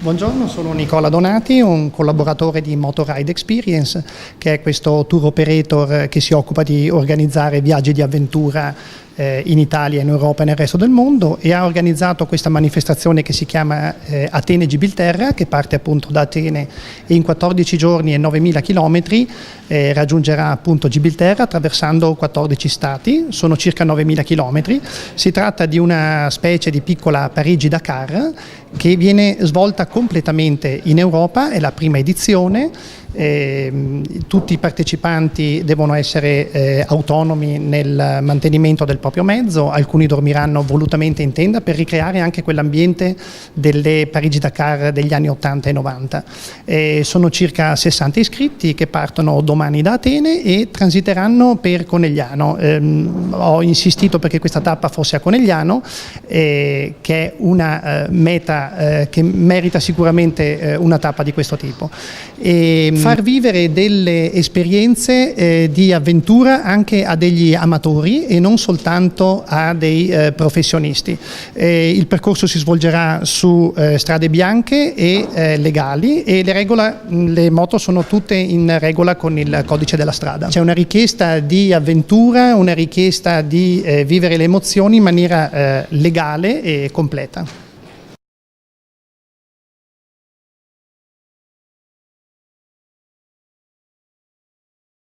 Buongiorno, sono Nicola Donati, un collaboratore di Motorride Experience, che è questo tour operator che si occupa di organizzare viaggi di avventura in Italia, in Europa e nel resto del mondo, e ha organizzato questa manifestazione che si chiama Atene Gibilterra, che parte appunto da Atene e in 14 giorni e 9.000 chilometri raggiungerà appunto Gibilterra attraversando 14 stati, sono circa 9.000 chilometri. Si tratta di una specie di piccola Parigi-Dakar che viene svolta completamente in Europa, è la prima edizione. Tutti i partecipanti devono essere autonomi nel mantenimento del proprio mezzo, alcuni dormiranno volutamente in tenda per ricreare anche quell'ambiente delle Parigi-Dakar degli anni 80 e 90. Sono circa 60 iscritti che partono domani da Atene e transiteranno per Conegliano. Ho insistito perché questa tappa fosse a Conegliano, che è una meta che merita sicuramente una tappa di questo tipo. Far vivere delle esperienze di avventura anche a degli amatori e non soltanto a dei professionisti. Il percorso si svolgerà su strade bianche e legali, e le moto sono tutte in regola con il codice della strada. C'è una richiesta di avventura, una richiesta di vivere le emozioni in maniera legale e completa.